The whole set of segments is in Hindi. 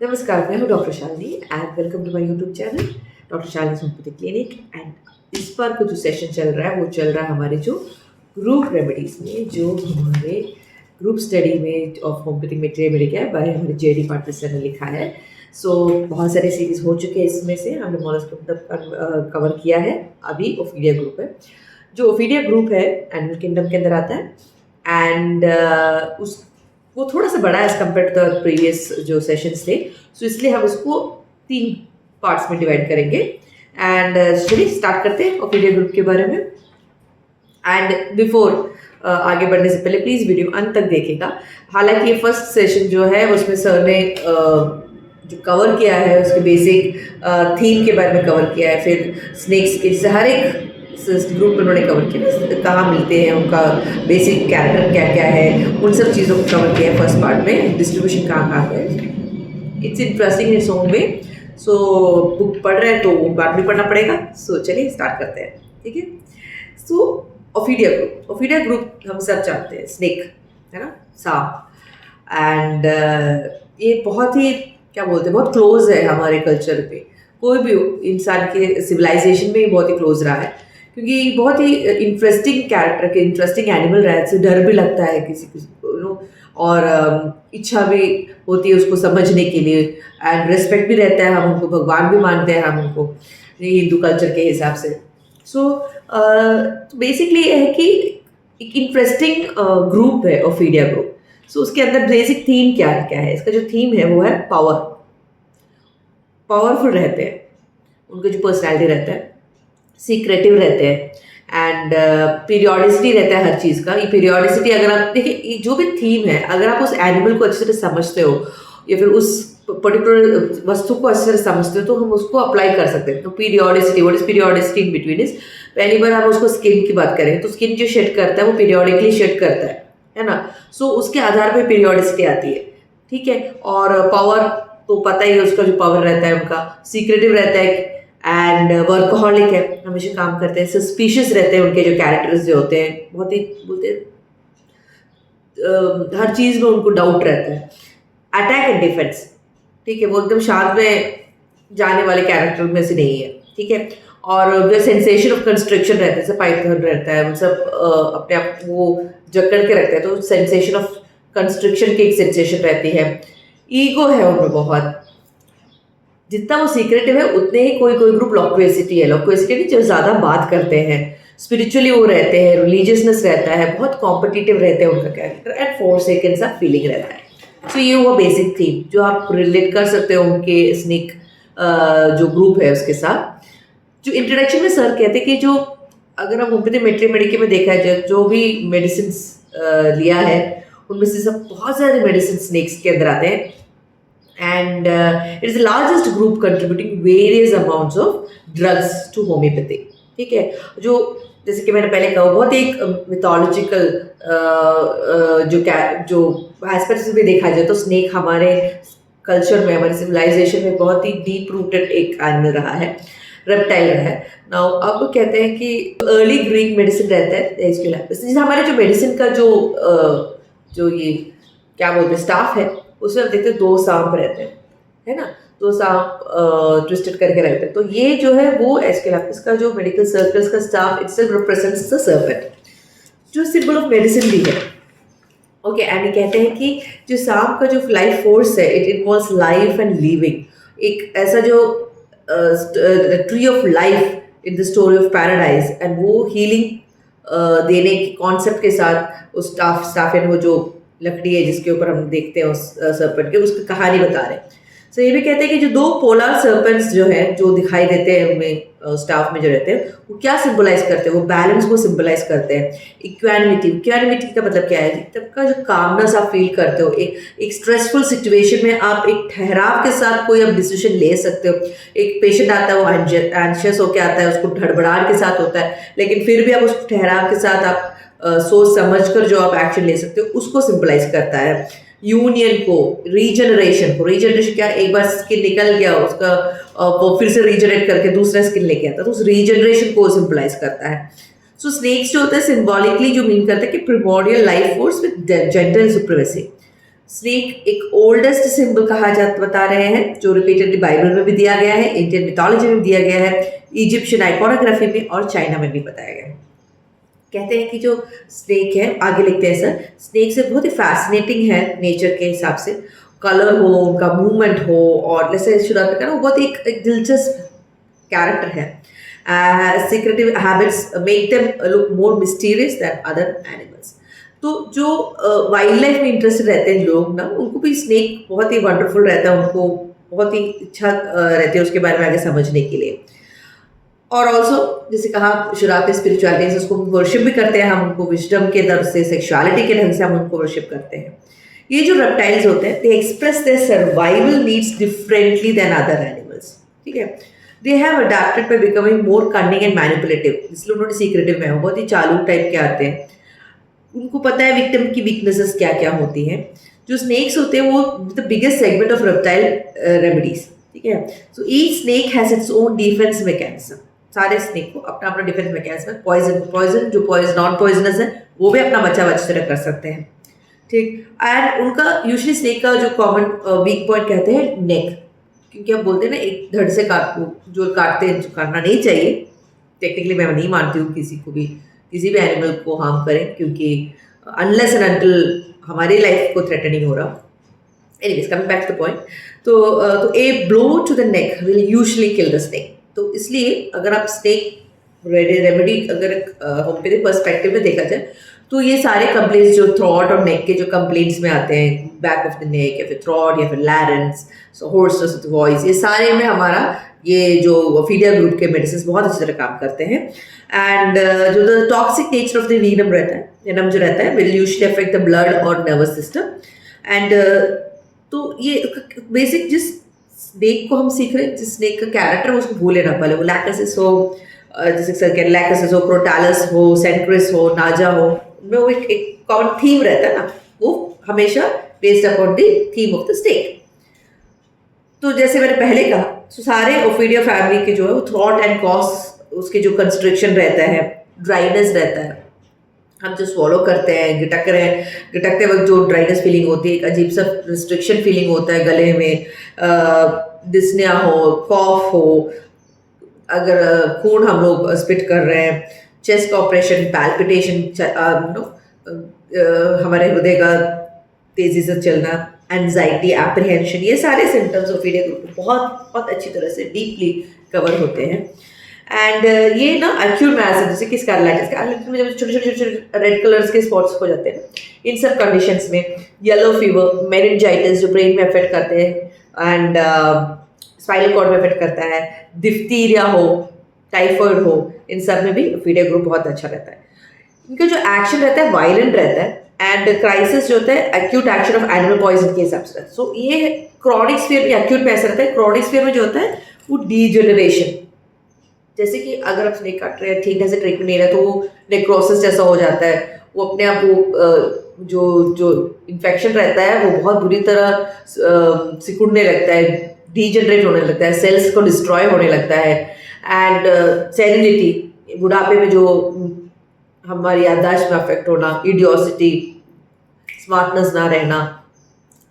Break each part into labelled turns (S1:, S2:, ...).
S1: नमस्कार, मैं हूँ doctor Shalini and welcome to my YouTube channel doctor Shalini homeopathic clinic. And इस बार का जो सेशन चल रहा है वो चल रहा है हमारे जो ग्रुप रेमेडीज में, जो हमारे ग्रुप स्टडी में ऑफ होम्योपैथिक मेटेरियल है बाय हमारे जेडी पाटिल सर ने लिखा है। सो बहुत सारे सीरीज हो चुके हैं, इसमें से हमने मोलस्किंडम कवर किया है। अभी ओफीडिया ग्रुप है, जो ओफीडिया ग्रुप है एनिमल किंगडम के अंदर आता है। एंड उस वो थोड़ा सा बड़ा है as compare to the previous जो सेशंस थे, सो इसलिए हम उसको 3 पार्ट्स में डिवाइड करेंगे। एंड चलिए स्टार्ट करते हैं ओपीडिया ग्रुप के बारे में। एंड बिफोर आगे बढ़ने से पहले प्लीज़ वीडियो अंत तक देखिएगा। हालांकि ये फर्स्ट सेशन जो है उसमें सर ने जो कवर किया है उसके बेसिक थीम के बारे में कवर किया है, फिर स्नेक्स के जैसे हर एक ग्रुप उन्होंने कवर किया, कहाँ मिलते हैं, उनका बेसिक कैरेक्टर क्या क्या है, उन सब चीज़ों को कवर किया है फर्स्ट पार्ट में। डिस्ट्रीब्यूशन कहाँ कहाँ है, it's interesting in its own way. So book पढ़ रहे हैं तो बाद में पढ़ना पड़ेगा। सो चलिए स्टार्ट करते हैं, ठीक है। सो ओफीडिया ग्रुप हम सब जानते हैं, स्नेक है ना, सांप। एंड ये बहुत ही क्या बोलते हैं, बहुत क्लोज है हमारे कल्चर पे। कोई भी इंसान के सिविलाइजेशन में ही बहुत ही क्लोज रहा है, क्योंकि बहुत ही इंटरेस्टिंग कैरेक्टर के इंटरेस्टिंग एनिमल रहा है। इससे डर भी लगता है किसी को, और इच्छा भी होती है उसको समझने के लिए, एंड रिस्पेक्ट भी रहता है। हम उनको भगवान भी मानते हैं, हम उनको हिंदू कल्चर के हिसाब से। सो बेसिकली ये है कि एक इंटरेस्टिंग ग्रुप है ओफीडिया ग्रुप। सो उसके अंदर बेसिक थीम क्या है, इसका जो थीम है वो है पावरफुल रहते हैं, उनका जो पर्सनैलिटी रहता है, सीक्रेटिव रहते हैं, एंड पीरियोडिसिटी रहता है हर चीज़ का। ये पीरियोडिसिटी अगर आप देखिए, जो भी थीम है, अगर आप उस एनिमल को अच्छी तरह समझते हो या फिर उस पर्टिकुलर वस्तु को अच्छी तरह समझते हो तो हम उसको अप्लाई कर सकते हैं। तो periodicity, what is periodicity in between is, पहली बार हम उसको स्किन की बात करें तो स्किन जो शेड करता है वो पीरियोडिकली शेड करता है ना। सो उसके आधार पर पीरियोडिसिटी आती है, ठीक है। और पावर तो पता ही है, उसका जो पावर रहता है उनका सीक्रेटिव रहता है, एंड वर्कहॉलिक है, हमेशा काम करते हैं, सस्पिशियस रहते हैं। उनके जो कैरेक्टर्स जो होते हैं बहुत ही बोलते हैं हर चीज़ में उनको डाउट रहता है। अटैक एंड डिफेंस, ठीक है, वो एकदम शांत में जाने वाले कैरेक्टर में से नहीं है, ठीक है। और जो सेंसेशन ऑफ कंस्ट्रक्शन रहता है, जैसे पाइथन रहता है, उन सब अपने आप वो जकड़ के रखते हैं, तो सेंसेशन ऑफ कंस्ट्रक्शन की एक सेंसेशन रहती है। ईगो है उनमें बहुत, जितना वो सीक्रेटिव है उतने ही कोई ग्रुप लॉक्वेसिटी है, लॉक्वेसिटी नहीं, जो ज़्यादा बात करते हैं, स्पिरिचुअली वो रहते हैं, रिलीजियसनेस रहता है, बहुत कॉम्पिटिटिव रहते हैं उनका कैरेक्टर, एंड फोरसेकन सा फीलिंग रहता है। सो ये हुआ बेसिक थीम जो आप रिलेट कर सकते हो उनके स्नेक जो ग्रुप है उसके साथ। जो इंट्रोडक्शन में सर कहते हैं कि जो अगर हम होम्योपैथी मेट्री में देखा है, जो भी मेडिसिन लिया है उनमें से सब बहुत सारे मेडिसिन स्नेक्स के अंदर आते हैं। And it is the largest group contributing various amounts of drugs to homeopathy, ठीक है। जो जैसे कि मैंने पहले कहा, बहुत एक मिथोलॉजिकल जो एस्पेक्ट से भी देखा जाए तो स्नेक हमारे कल्चर में, हमारे सिविलाइजेशन में बहुत ही डीप रूटेड एक एनिमल रहा है, रेप्टाइल रहा है। नाउ अब कहते हैं कि अर्ली ग्रीक मेडिसिन रहता है इसके लिए, जैसे हमारे जो मेडिसिन का जो ये क्या बोलते हैं स्टाफ है, उसमें आप देखते हैं 2 सांप रहते हैं, है ना, 2 सांप ट्विस्टेड करके रहते हैं। तो ये जो है वो एस्केलापिस का जो मेडिकल सर्कल्स का staff itself represents the serpent, जो सिंबल ऑफ मेडिसिन भी है। ओके, एंड ये कहते हैं कि जो सांप का जो लाइफ फोर्स है, it involves life and living, एक ऐसा जो tree of life in the story of paradise, and वो हीलिंग देने के कॉन्सेप्ट के साथ उस स्टाफ एंड वो जो लकड़ी है जिसके ऊपर हम देखते हैं उस सर्पेंट के, उसकी कहानी बता रहे हैं। सो ये भी कहते हैं कि जो 2 पोलर सर्पेंट्स जो हैं जो दिखाई देते हैं उनमें स्टाफ में जो रहते हैं, वो क्या सिंबलाइज करते हैं, वो बैलेंस को सिंबलाइज करते हैं। इक्वानिमिटी का मतलब क्या है, तब का जो कामनेस आप फील करते हो, एक स्ट्रेसफुल सिचुएशन में आप एक ठहराव के साथ कोई आप डिसीजन ले सकते हो। एक पेशेंट आता है, वो एंशियस होकर आता है, उसको धड़बड़ाहट के साथ होता है, लेकिन फिर भी आप उस ठहराव के साथ आप सोच समझकर जो आप एक्शन ले सकते हो, उसको सिंबलाइज करता है। यूनियन को, रीजनरेशन क्या, एक बार स्किन निकल गया उसका, वो फिर से रीजनरेट करके दूसरा स्किन लेके आता है, तो उस रीजनरेशन को सिंबलाइज करता है। सो स्नेक्स जो होता है सिंबॉलिकली जो मीन करता है कि primordial life force with gender supremacy. Snake एक ओल्डेस्ट सिंबल कहा जाता बता रहे हैं, जो रिपीटेडली बाइबल में भी दिया गया है, इंडियन मिथोलॉजी में भी दिया गया है, इजिप्शियन आइकोनोग्राफी में और चाइना में भी बताया गया है। कहते हैं कि जो स्नेक है, आगे लिखते हैं सर, स्नेक से बहुत ही फैसिनेटिंग है नेचर के हिसाब से, कलर हो, उनका मूवमेंट हो, और जैसे शुरुआत में कहा, वो बहुत ही एक दिलचस्प कैरेक्टर है। Secretive habits make them look more mysterious than other animals. तो जो वाइल्ड लाइफ में इंटरेस्टेड रहते हैं लोग ना, उनको भी स्नेक बहुत ही वंडरफुल रहता है, उनको बहुत ही इच्छा रहती है उसके बारे में आगे समझने के लिए। और ऑल्सो जैसे कहा शुरुआत में स्पिरिचुअलिटी से उसको वर्शिप भी करते हैं हम, उनको विजडम के दर से, सेक्सुअलिटी के ढंग से हम उनको वर्शिप करते हैं। ये जो रेप्टाइल्स होते हैं, they express their survival needs differently than other animals, ठीक है। They have adapted by becoming more cunning and manipulative, इसलिए उन्होंने सीक्रेटिव में बहुत ही चालू टाइप के आते हैं। उनको पता है विक्टिम की वीकनेसेस क्या क्या होती हैं। जो स्नेक्स होते हैं वो the biggest segment of reptile remedies, ठीक है। So each snake has its own defence mechanism, सारे स्नेक को अपना अपना डिफेंस मैकेनिज्म है। पॉइजन जो नॉन पॉइजनस है वो भी अपना बचा अच्छी तरह कर सकते हैं, ठीक। एंड उनका यूजुअली स्नेक का जो कॉमन वीक पॉइंट कहते हैं नेक, क्योंकि हम बोलते हैं ना एक धड़ से जो काटते हैं, जो काटना नहीं चाहिए, टेक्निकली मैं नहीं मानती हूँ किसी को भी, किसी भी एनिमल को हार्म करें, क्योंकि अनलेस एंड अनटिल हमारी लाइफ को थ्रेटनिंग हो रहा। Anyways coming back to the point, तो a blow to the neck will usually kill the snake. तो इसलिए अगर आप स्नेक रेमेडी अगर होम्योपैथिक पर्सपेक्टिव में देखा जाए, तो ये सारे कंप्लेंट्स जो थ्रॉट और नेक के जो कंप्लेंट्स में आते हैं, बैक ऑफ द नेक या फिर थ्रॉट या फिर लैरेंस, होर्सनेस ऑफ द वॉइस, ये सारे में हमारा ये जो फीडिया ग्रुप के मेडिसिन बहुत अच्छी तरह काम करते हैं। एंड जो the toxic nature of the venom रहता है, वेनम जो रहता है, will usually affect the blood और नर्वस सिस्टम। एंड तो ये बेसिक जिस स्नेक को हम सीख रहे हैं, जिस स्नेक का कैरेक्टर है उसको भूले ना, पहले वो लैकसिस हो, जैसे सर कह लैकसिस हो, क्रोटालस हो, सेंक्रिस हो, नाजा हो, उनमें वो एक कॉमन थीम रहता है ना, वो हमेशा based upon the theme of the snake. तो जैसे मैंने पहले कहा, तो सारे ओफिडिया फैमिली के जो है वो थ्रॉट एंड कॉस, उसके जो कंस्ट्रिक्शन रहता है, ड्राइनेस रहता है, हम जो स्वॉलो करते हैं, गिटकते वक्त जो ड्राइनेस फीलिंग होती है, एक अजीब सा रिस्ट्रिक्शन फीलिंग होता है गले में, डिस्निया हो, कॉफ हो, अगर खून हम लोग स्पिट कर रहे हैं, चेस्ट ऑपरेशन, पैल्पिटेशन, हमारे हृदय का तेजी से चलना, एंजाइटी, एप्रीहेंशन, ये सारे सिम्टम्स ओफिडिया ग्रुप में बहुत बहुत अच्छी तरह से डीपली कवर होते हैं। एंड ये ना एक्यूट मैस, जैसे कि स्कारलाइटिस में जब छोटे छोटे रेड कलर्स के स्पॉट्स हो जाते हैं, इन सब कंडीशंस में, येलो फीवर, मेनिंजाइटिस जो ब्रेन में अफेक्ट करते हैं, एंड स्पाइनल कॉर्ड में अफेक्ट करता है, डिफ्थीरिया हो, टाइफॉइड हो, इन सब में भी ओफिडिया ग्रुप बहुत अच्छा रहता है। इनका जो एक्शन रहता है वायलेंट रहता है, एंड क्राइसिस जो होता है acute action of animal poison के हिसाब से रहता है। सो ये क्रॉनिक स्फीयर में, एक्यूट में ऐसा रहता है, क्रॉनिक स्फीयर में जो होता है वो डीजेनरेशन, जैसे कि अगर आप स्नेक काट रहे हैं, ठीक से ट्रीटमेंट नहीं रहा, तो वो नेक्रोसिस जैसा हो जाता है, वो अपने आप वो जो इन्फेक्शन रहता है वो बहुत बुरी तरह सिकुड़ने लगता है, डीजनरेट होने लगता है, सेल्स को डिस्ट्रॉय होने लगता है। एंड सेनिलिटी, बुढ़ापे में जो हमारी याददाश्त में अफेक्ट होना, इडियोसिटी, स्मार्टनेस ना रहना,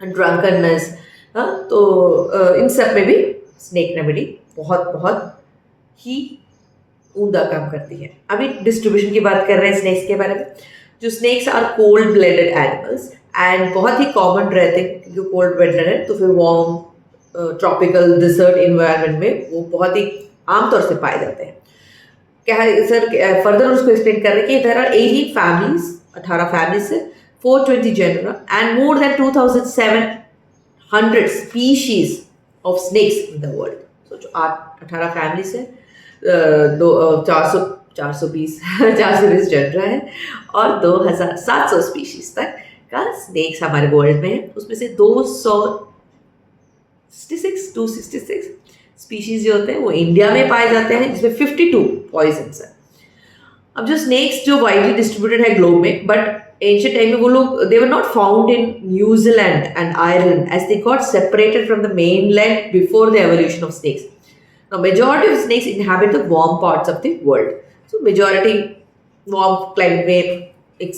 S1: ड्रंकननेस, तो इन सब में भी स्नेक रेमेडी बहुत बहुत ही उम्दा काम करती है। अभी डिस्ट्रीब्यूशन की बात कर रहे हैं स्नेक्स के बारे में। जो snakes are cold blooded animals and बहुत ही कॉमन रहते हैं, क्योंकि कोल्ड ब्लडेड है तो फिर वार्म ट्रॉपिकल डिजर्ट इन्वायरमेंट में वो बहुत ही आमतौर से पाए जाते हैं। क्या है सर, फर्दर उसको एक्सप्लेन कर रहे हैं कि देयर आर 18 फैमिलीज, 18 फैमिलीज से 420 genera and more than 2700 species of snakes in the world. तो जो 18 फैमिलीज है, 420 जेनरा है और 2700 स्पीशीज तक का स्नेक्स हमारे वर्ल्ड में है। उसमें से 266 स्पीशीज जो होते हैं वो इंडिया में पाए जाते हैं, जिसमें 52 पॉइजन्स है। अब जो स्नेक्स जो वाइडली डिस्ट्रीब्यूटेड है ग्लोब में, बट एंशिएंट टाइम में वो लोग they were not found in New Zealand and Ireland as they got separated from the mainland before the evolution of snakes. Now, majority of snakes inhabit the warm parts of the world. So, majority warm climate में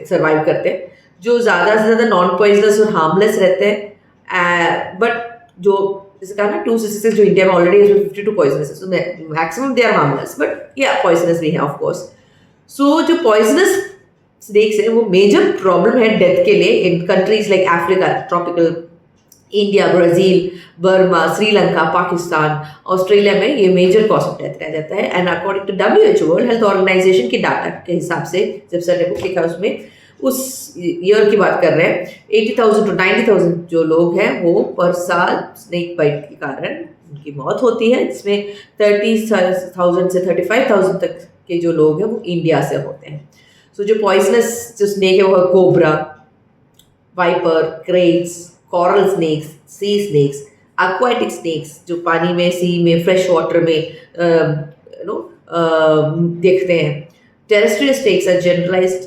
S1: survive करते हैं। जो ज़्यादा से ज़्यादा नॉन पॉइजनस और हार्मलेस रहते हैं, बट जो जैसे कहा ना 266 जो इंडिया में ऑलरेडी है 52 पॉइजनस है, maximum they are harmless, but या पॉइजनस भी है ऑफ कोर्स। सो जो पॉइजनस स्नेक्स है वो मेजर प्रॉब्लम है डेथ के लिए इन countries like Africa, tropical India, Brazil, Burma, Sri Lanka, Pakistan, Australia में ये मेजर कॉज ऑफ डेथ रह जाता है। And according to WHO world health organization के डाटा के हिसाब से, जब सर ने बुक लिखा उसमें उस ईयर की बात कर रहे हैं, 80,000 to 90,000 जो लोग हैं वो पर साल स्नेक बाइट के कारण उनकी मौत होती है, जिसमें 30,000 से 35,000 तक के जो लोग हैं वो इंडिया से होते हैं। सो जो पॉइजनस जो स्नेक है वो है cobra, viper, kraits, coral snakes, sea snakes, aquatic snakes जो पानी में, सी में, फ्रेश वाटर में देखते हैं। Terrestrial snakes are generalized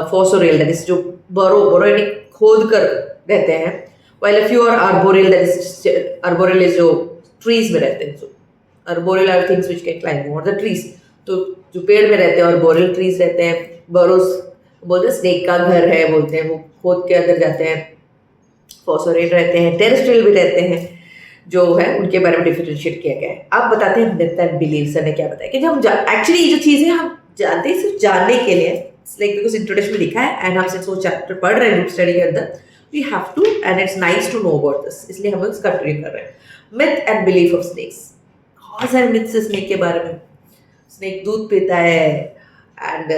S1: fossorial, that is जो बरो यानी खोद कर रहते हैं, while a few are arboreal, that is arboreal is जो ट्रीज में रहते हैं। So arboreal are things which can climb over the trees, तो जो पेड़ में रहते हैं और आर्बोरियल ट्रीज रहते हैं। बरोस बोलते हैं स्नेक का घर है, बोलते हैं, वो खोद के अंदर जाते हैं। फॉस्फोरेट रहते हैं, टेरेस्ट्रियल भी रहते हैं, जो है उनके बारे में डिफरेंशिएट किया गया है। अब बताते हैं मिथ एंड बिलीव। सर ने क्या बताया कि हम एक्चुअली ये जो चीज़ें हम जानते हैं सिर्फ जानने के लिए, लाइक बिकॉज इंट्रोडक्शन में लिखा है एंड हम सिर्फ वो चैप्टर पढ़ रहे हैं ग्रुप स्टडी के अंदर, we have to and it's nice to know about this, इसलिए हम इसका कंटिन्यू कर रहे हैं। Myth and belief of snakes. बहुत सारे मिथ्स है स्नेक के बारे में। स्नेक दूध पीता है एंड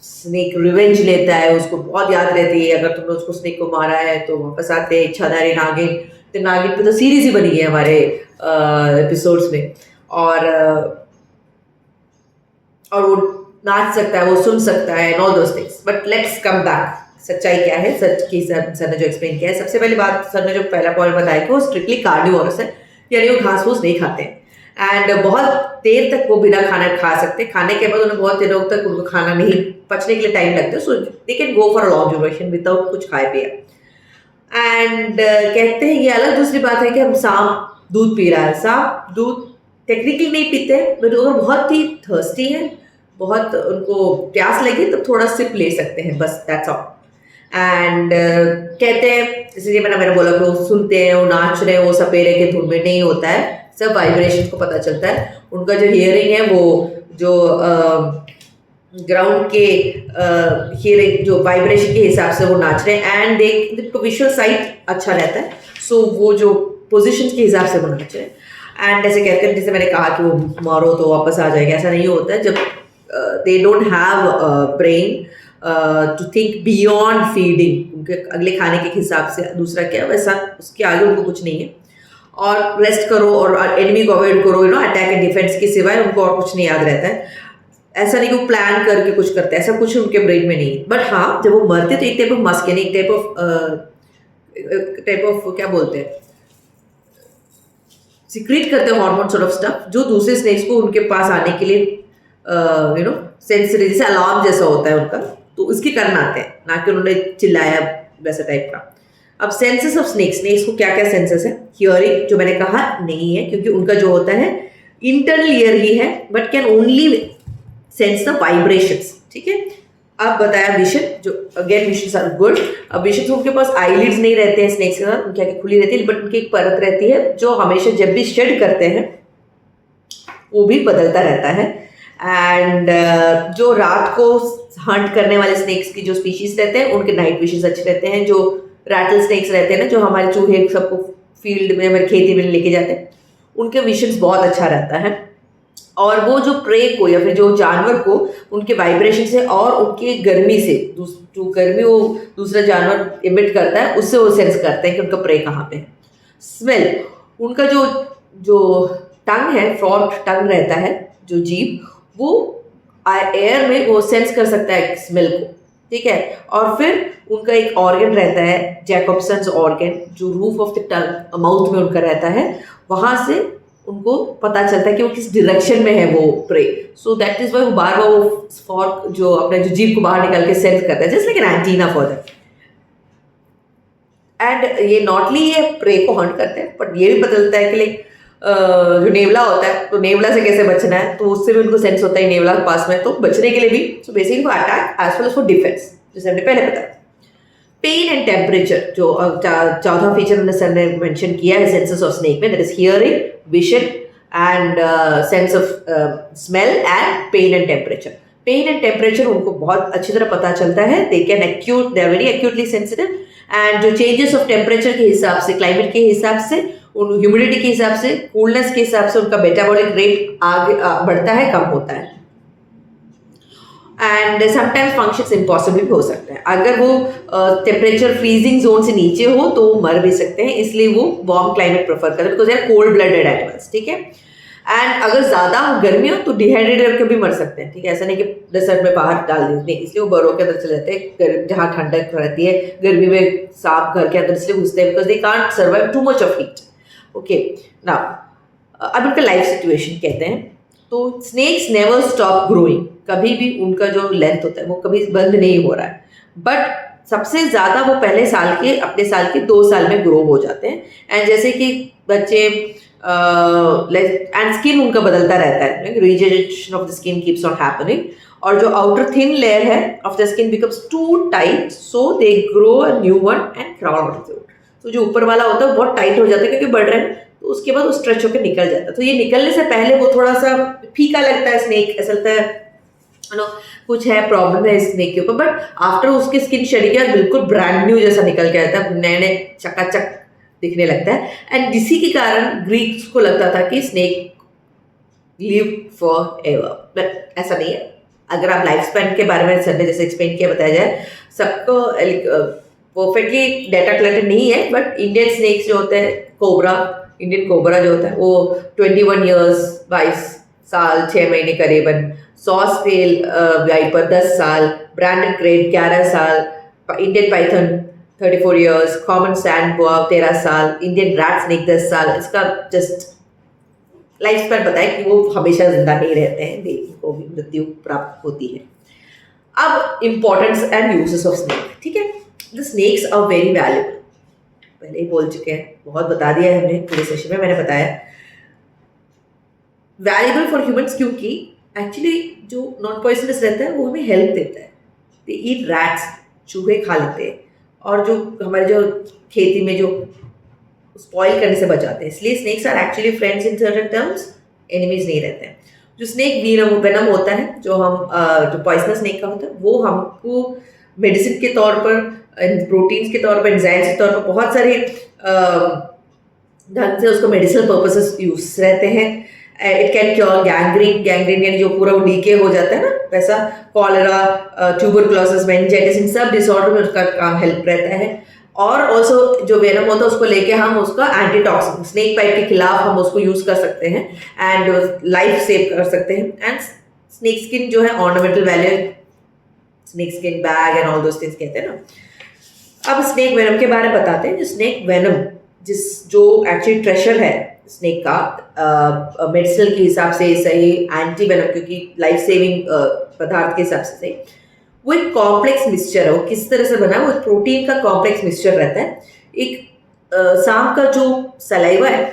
S1: स्नेक रिवेंज लेता है, उसको बहुत याद रहती है अगर तुमने उसको स्नेक को मारा है तो वापस आते हैं इच्छाधारी नागिन। तो नागिन पे तो सीरीज ही बनी है हमारे एपिसोड्स में, और वो नाच सकता है, वो सुन सकता है and all those things. But let's come back, सच्चाई क्या है, सच की सर ने जो एक्सप्लेन किया है। सबसे पहली बात सर ने जो पहला पॉइंट बताया कि वो स्ट्रिक्टली कार्निवोरस है, यानी वो घास फूस नहीं खाते हैं एंड बहुत देर तक वो बिना खाना खा सकते हैं। खाने के बाद उन्हें बहुत दिनों तक उनको खाना नहीं पचने के लिए टाइम लगता है, so they can go for a long duration without कुछ खाए पिए। एंड कहते हैं, ये अलग दूसरी बात है कि हम सांप दूध पी रहा है। सांप दूध टेक्निकली नहीं पीते, बट अगर बहुत ही थर्स्टी है, बहुत उनको प्यास लगी तो थोड़ा सिप ले सकते हैं, बस दैट्स ऑल। एंड कहते हैं, इसलिए मैंने बोला कि वो सुनते हैं, वो नाच रहे हैं, वो सपेरे के धुन में नहीं होता है, सब वाइब्रेशन को पता चलता है। उनका जो हियरिंग है वो जो ग्राउंड के हियरिंग जो वाइब्रेशन के हिसाब से वो नाच रहे हैं एंड एक विजुअल साइट अच्छा रहता है, सो वो जो पोजीशन के हिसाब से वो नाच रहे हैं। एंड ऐसे कहते हैं, जैसे मैंने कहा कि वो मारो तो वापस आ जाएगा, ऐसा नहीं होता है। जब they don't have brain to think beyond feeding, उनके अगले खाने के हिसाब से दूसरा क्या वैसा उसके आगे उनको कुछ नहीं है। और रेस्ट करो और एनिमी को अवॉइड करो, अटैक एंड डिफेंस के सिवाय उनको और कुछ नहीं याद रहता है। ऐसा नहीं कि वो प्लान करके कुछ करते हैं, ऐसा कुछ उनके ब्रेन में नहीं है। बट हाँ, जब वो मरते तो एक टाइप ऑफ मस्क, यानी एक टाइप ऑफ क्या बोलते हैं, सीक्रेट करते हैं हार्मोन सॉर्ट ऑफ स्टफ, जो दूसरे स्नेक्स को उनके पास आने के लिए सेंसरी, जैसे अलार्म जैसा होता है उनका, तो उसके कारण आते हैं, ना कि उन्होंने चिल्लाया वैसा टाइप का। अब सेंसेस ऑफ स्नेक्स को क्या क्या सेंसेस है? हियरिंग जो मैंने कहा नहीं है, क्योंकि उनका जो होता है इंटरनल ईयर ही है, but can only sense the vibrations, ठीक है। अब बताया विशन, जो अगेन विशंस आर गुड। अब विशन उनके पास आईलिड्स नहीं रहते हैं स्नेक्स के साथ, उनकी आंखें खुली रहती है, बट उनकी एक परत रहती है जो हमेशा जब भी शेड करते हैं वो भी बदलता रहता है। एंड जो रात को हंट करने वाले स्नेक्स की जो स्पीशीज रहते हैं उनके नाइट विशंस अच्छे रहते हैं। जो रैटल स्नेक्स रहते हैं ना, जो हमारे चूहे सबको फील्ड में हमारे खेती में लेके जाते हैं, उनके विशंस बहुत अच्छा रहता है। और वो जो प्रे को या फिर जो जानवर को उनके वाइब्रेशन से और उनकी गर्मी से, जो गर्मी वो दूसरा जानवर इमिट करता है, उससे वो सेंस करते हैं कि उनका प्रे कहाँ पे है। स्मेल, उनका जो टंग है, फ्रॉग टंग रहता है, जो जीभ, वो एयर में वो सेंस कर सकता है स्मेल को, ठीक है। और फिर उनका एक ऑर्गन रहता है जैकॉब्सन्स ऑर्गन, जो roof of the tongue, mouth में उनका रहता है, वहां से उनको पता चलता है कि वो किस डायरेक्शन में है वो prey. So that is why वो बार बार वो फॉर्क जो अपने जो जीभ को बाहर निकाल के सेंस करता है, just like an antenna for that. And ये नॉटली ये प्रे को हंट करते हैं, बट ये भी बदलता है कि लाइक जो नेवला होता है, तो नेवला से कैसे बचना है, तो उससे भी उनको सेंस होता है नेवला के पास में, तो बचने के लिए भी। So basically for attack as well as for defence, जैसे हमने पहले बताया। पेन एंड टेम्परेचर जो चौथा फीचर हमने सर ने मेंशन किया है सेंसेस ऑफ स्नेक में, that is hearing, vision and sense of smell and pain and temperature. Pain and temperature उनको बहुत अच्छी तरह पता चलता है, they can acute, they are very acutely sensitive, and जो चेंजेस ऑफ टेम्परेचर के हिसाब से, क्लाइमेट के हिसाब से, ह्यूमिडिटी के हिसाब से, कूलनेस के हिसाब से उनका मेटाबॉलिक रेट आगे बढ़ता है, कम होता है, एंड समटाइम्स फंक्शंस इम्पॉसिबल भी हो सकते हैं। अगर वो टेम्परेचर फ्रीजिंग जोन से नीचे हो तो वो मर भी सकते हैं, इसलिए वो वार्म क्लाइमेट प्रेफर करते हैं, because they are cold blooded animals, ठीक है। एंड अगर ज़्यादा गर्मी हो तो डिहाइड्रेट करके भी मर सकते हैं, ठीक है। ऐसा नहीं कि डेजर्ट में बाहर डाल देते नहीं, इसलिए वो बरों के अंदर चले जाते हैं जहाँ ठंडक रहती है, गर्मी में सांप घर के अंदर इसलिए घुसते हैं, because they can't survive too much of heat. Okay, now अब उनका लाइफ सिचुएशन कहते हैं, तो स्नेक्स नेवर स्टॉप ग्रोइंग, कभी भी उनका जो लेंथ होता है वो कभी बंद नहीं हो रहा है, बट सबसे ज़्यादा वो पहले साल के, अपने साल के 2 साल में ग्रो हो जाते हैं। एंड जैसे कि बच्चे एंड स्किन उनका बदलता रहता है, regeneration of the skin keeps on happening, और जो आउटर थिन लेयर है of the skin becomes too tight, so they grow a new one and crawl out of the. तो जो ऊपर वाला होता है बहुत टाइट हो जाता है क्योंकि बढ़ रहे हैं, तो उसके बाद वो स्ट्रेच होकर निकल जाता है। तो ये निकलने से पहले वो थोड़ा सा फीका लगता है स्नेक, ऐसा लगता है नो कुछ है, प्रॉब्लम है स्नेक के ऊपर, बट आफ्टर उसकी स्किन शेड के बाद बिल्कुल ब्रांड न्यू जैसा निकल के आता है, नए नए चकाचक दिखने लगता है। एंड इसी के कारण ग्रीक्स को लगता था कि snake live for ever, but ऐसा नहीं है। अगर आप लाइफ स्पैन के बारे में सर ने जैसे एक्सप्लेन किया बताया जाए, सबको परफेक्टली डाटा कलेक्टेड नहीं है, बट इंडियन स्नेक्स जो होते हैं, कोबरा, इंडियन कोबरा जो होता है वो 21 ईयर्स 22 साल 6 महीने करीबन, सॉस टेल वाइपर 10 साल, ब्रांडेड क्रेट 11 साल, Indian Python 34 years, common sand बोआ 13 साल, इंडियन रैट स्नेक 10 साल। इसका जस्ट लाइफ स्पैन बताए कि वो हमेशा जिंदा नहीं रहते हैं, उनको भी मृत्यु प्राप्त होती है। अब importance and uses of snake, ठीक है। The snakes are very valuable, पहले ही बोल चुके हैं, बहुत बता दिया है हमने पूरे सेशन में, मैंने बताया वैल्यूबल फॉर ह्यूमंस क्योंकि एक्चुअली जो नॉन पॉइजनस रहता है वो हमें हेल्प देता है। दे ईट रैट्स, चूहे खा लेते हैं, और जो हमारे जो खेती में जो स्पॉइल करने से बचाते हैं, इसलिए snakes are actually friends in certain terms, enemies नहीं रहते हैं। जो स्नेक वेनम होता है, जो हम जो पॉइजनस स्नेक का होता है, वो हमको मेडिसिन के तौर पर, प्रोटीन्स के तौर पर, एंजाइम्स के तौर पर बहुत सारे ढंग से उसको मेडिसिनल पर्पसेस यूज रहते हैं। It can cure gangrene, gangrene यानी जो पूरा वो डीके हो जाता है ना, वैसा कॉलेरा, ट्यूबरक्लोसिस, मेनिंजाइटिस, इन सब डिसऑर्डर में उसका काम हेल्प रहता है। और ऑल्सो जो वेनम होता है उसको लेके हम उसका एंटीटॉक्सिन, स्नेक बाइट के खिलाफ हम उसको यूज कर सकते हैं एंड लाइफ सेव कर सकते हैं। एंड स्नेक स्किन जो है ornamental value, snake skin bag and all those things कहते हैं ना। अब स्नेक वेनम के बारे में बताते हैं। जो स्नेक वेनम जो एक्चुअली ट्रेशर है स्नेक का, मेडिसिनल के हिसाब से सही, एंटी वेनम क्योंकि लाइफ सेविंग पदार्थ के हिसाब से सही, वो एक कॉम्प्लेक्स मिक्सचर है। वो किस तरह से बना है, वो एक प्रोटीन का कॉम्प्लेक्स मिक्सचर रहता है। एक सांप का जो सलाइवा है,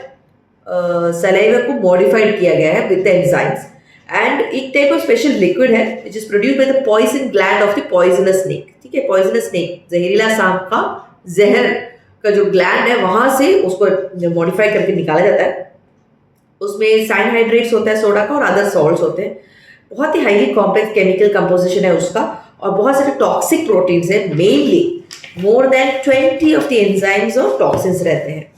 S1: सलाइवा को मॉडिफाइड किया गया है विद द एंजाइम्स, एंड एक टाइप ऑफ स्पेशल लिक्विड है which is produced by the poison gland of the poisonous snake, ठीक है। पॉइजनस स्नेक, जहरीला सांप का जहर का जो ग्लैंड है वहां से उसको मॉडिफाई करके निकाला जाता है। उसमें साइनहाइड्रेट्स होता है सोडा का, और अदर सॉल्ट्स होते हैं। बहुत ही हाईली कॉम्प्लेक्स केमिकल कंपोजिशन है उसका, और बहुत सारे टॉक्सिक प्रोटीन्स हैं, mainly more than 20 of the enzymes और टॉक्सिन्स रहते हैं।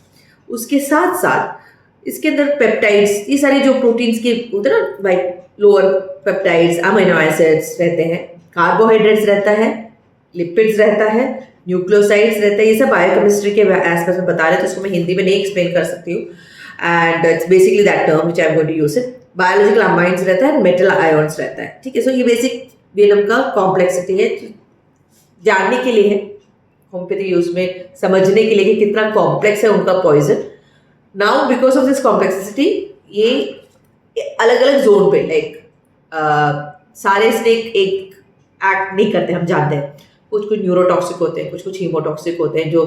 S1: उसके साथ साथ इसके अंदर पेप्टाइड्स, ये सारे जो प्रोटीन्स के होते हैं ना, like lower peptides, amino acids रहते हैं, कार्बोहाइड्रेट्स रहता है, लिपिड्स रहता है, न्यूक्लियोसाइड्स रहता है। ये सब बायोकेमिस्ट्री के एस्पेक्ट में बता रहे हैं, तो इसको मैं हिंदी में नहीं एक्सप्लेन कर सकती हूँ, and it's basically that term which I am going to use it. Biological amines रहता है, मेटल आयॉन्स रहता है, ठीक है। सो ये बेसिक वेनम का कॉम्प्लेक्सिटी है, जानने के लिए है, होम्योपैथी यूज में समझने के लिए कि कितना कॉम्प्लेक्स है उनका poison. Now because of this complexity ये अलग अलग जोन पे, लाइक सारे स्नेक एक एक्ट नहीं करते, हम जानते हैं। कुछ कुछ न्यूरोटॉक्सिक होते हैं, कुछ कुछ हीमोटॉक्सिक होते हैं, जो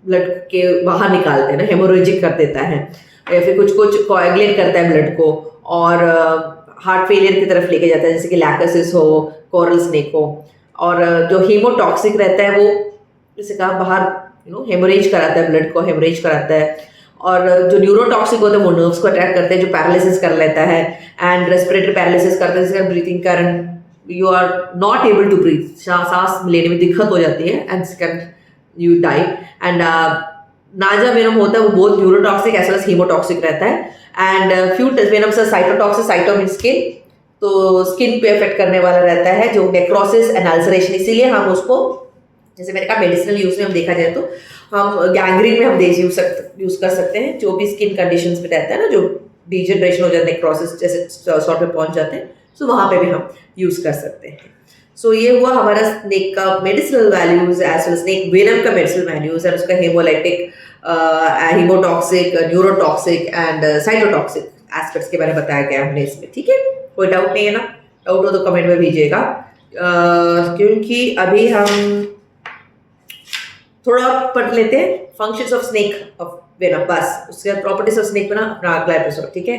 S1: ब्लड के बाहर निकालते हैं ना, हेमोरेजिक कर देता है, या फिर कुछ कुछ कोएगुलेट करता है ब्लड को और हार्ट फेलियर की तरफ लेके जाता है, जैसे कि लैकोसिस हो, कोरल स्नेक हो। और जो हीमोटॉक्सिक रहता है वो जैसे कहा बाहर हेमोरेज कराता है, ब्लड को हेमोरेज कराता है। और जो न्यूरोटॉक्सिक होता है वो नर्व्स को अटैक करते हैं, जो पैरालिसिस कर लेता है एंड रेस्पिरेटरी पैरालिसिस करता है, जिसका ब्रीथिंग कारण you are not able to breathe, सांस लेने में दिक्कत हो जाती है and second you die. And Naja venom होता है वो बहुत neurotoxic as well as haemotoxic रहता है। And few venoms are cytotoxic, cyto mean skin, तो स्किन पे इफेक्ट करने वाला रहता है, जो नेक्रोसिस एंड अल्सरेशन। इसीलिए हम उसको जैसे मैंने कहा मेडिसिनल यूज में हम देखा जाए तो हम गैंग्रीन में हम यूज कर सकते हैं, जो भी स्किन कंडीशंस में रहता है ना, जो डिजनरेशन हो जाता है, नेक्रोसिस जैसे सॉर्ट में पहुंच जाते हैं, सो वहां पे भी हम यूज कर सकते हैं। सो ये हुआ हमारा स्नेक का medicinal values as well snake venom का मेडिसिनल वैल्यूज और उसका haemolytic, haemotoxic, neurotoxic and cytotoxic aspects के बारे में बताया गया हमने इसमें। ठीक है, कोई डाउट नहीं है ना? डाउट हो तो कमेंट में भेजिएगा, क्योंकि अभी हम थोड़ा पढ़ लेते हैं functions of snake of venom, बस उसके बाद प्रॉपर्टीज ऑफ स्नेक वेनम अपना अगला एपिसोड। ठीक है,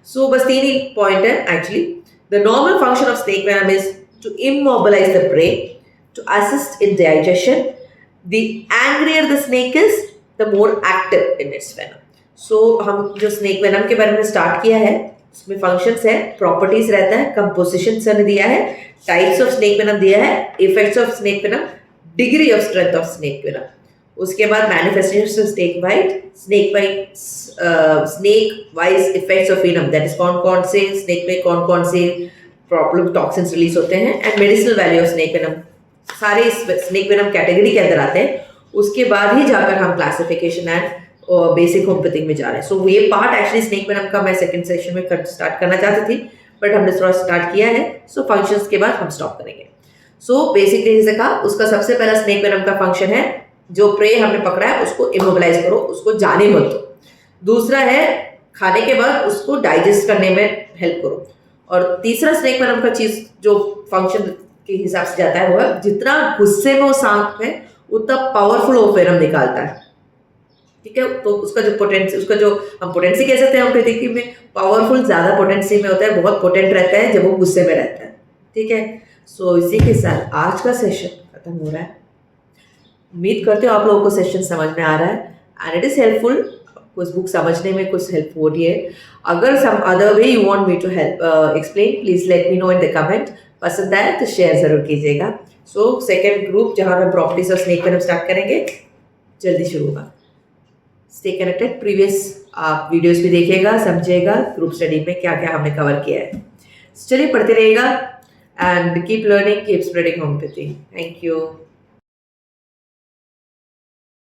S1: सो बस 3 ही पॉइंट है actually. The normal function of snake venom is to immobilize the prey, to assist in digestion. The angrier the snake is, the more active in its venom. So हम जो snake venom के बारे में स्टार्ट किया है उसमें फंक्शंस है, प्रॉपर्टीज रहता है, कंपोजिशन सर ने दिया है, टाइप्स ऑफ स्नेक वेनम दिया है, effects of snake venom, degree of strength of snake venom, उसके बाद manifestation of snake wise effects of venom, that is कौन से स्नेक में कौन से प्रॉब्लम टॉक्सिन्स रिलीज होते हैं, and medicinal value of snake venom, सारे इस स्नेक वेनम कैटेगरी के अंदर आते हैं। उसके बाद ही जाकर हम क्लासिफिकेशन एंड बेसिक होम्योपैथिक में जा रहे हैं। सो ये पार्ट एक्चुअली स्नेक वेनम का मैं सेकंड सेशन में स्टार्ट करना चाहती थी, बट हमने थोड़ा स्टार्ट किया है, सो फंक्शंस के बाद हम स्टॉप करेंगे। सो बेसिकली जैसे कहा, उसका सबसे पहला स्नेक वेनम का फंक्शन है, जो प्रे हमने पकड़ा है उसको इमोबिलाइज करो, उसको जाने मत दो। दूसरा है खाने के बाद उसको डाइजेस्ट करने में हेल्प करो। और तीसरा स्नेक वेनम का चीज जो फंक्शन के हिसाब से जाता है वो है, जितना गुस्से में वो सांप है उतना पावरफुल वो वेनम निकालता है। ठीक है, तो उसका जो पोटेंसी, उसका जो हम पोटेंसी कह सकते हैं होम्योपैथी में, पावरफुल ज्यादा पोटेंसी में होता है, बहुत पोटेंट रहता है जब वो गुस्से में रहता है। ठीक है, सो इसी के साथ आज का सेशन खत्म हो रहा है। उम्मीद करते हो आप लोगों को सेशन समझ में आ रहा है एंड इट इज हेल्पफुल, कुछ बुक समझने में कुछ हेल्प हो रही है। अगर some other way you want me to help explain, please let me know in the comment. पसंद आए तो शेयर जरूर कीजिएगा। सो सेकेंड ग्रुप जहां पे properties of snake venom start करेंगे, जल्दी शुरू होगा। स्टे कनेक्टेड, प्रीवियस आप वीडियोस भी देखिएगा, समझिएगा ग्रुप स्टडी में क्या क्या हमने कवर किया है। चलिए पढ़ते रहिएगा and keep learning, keep spreading homeopathy. Thank you.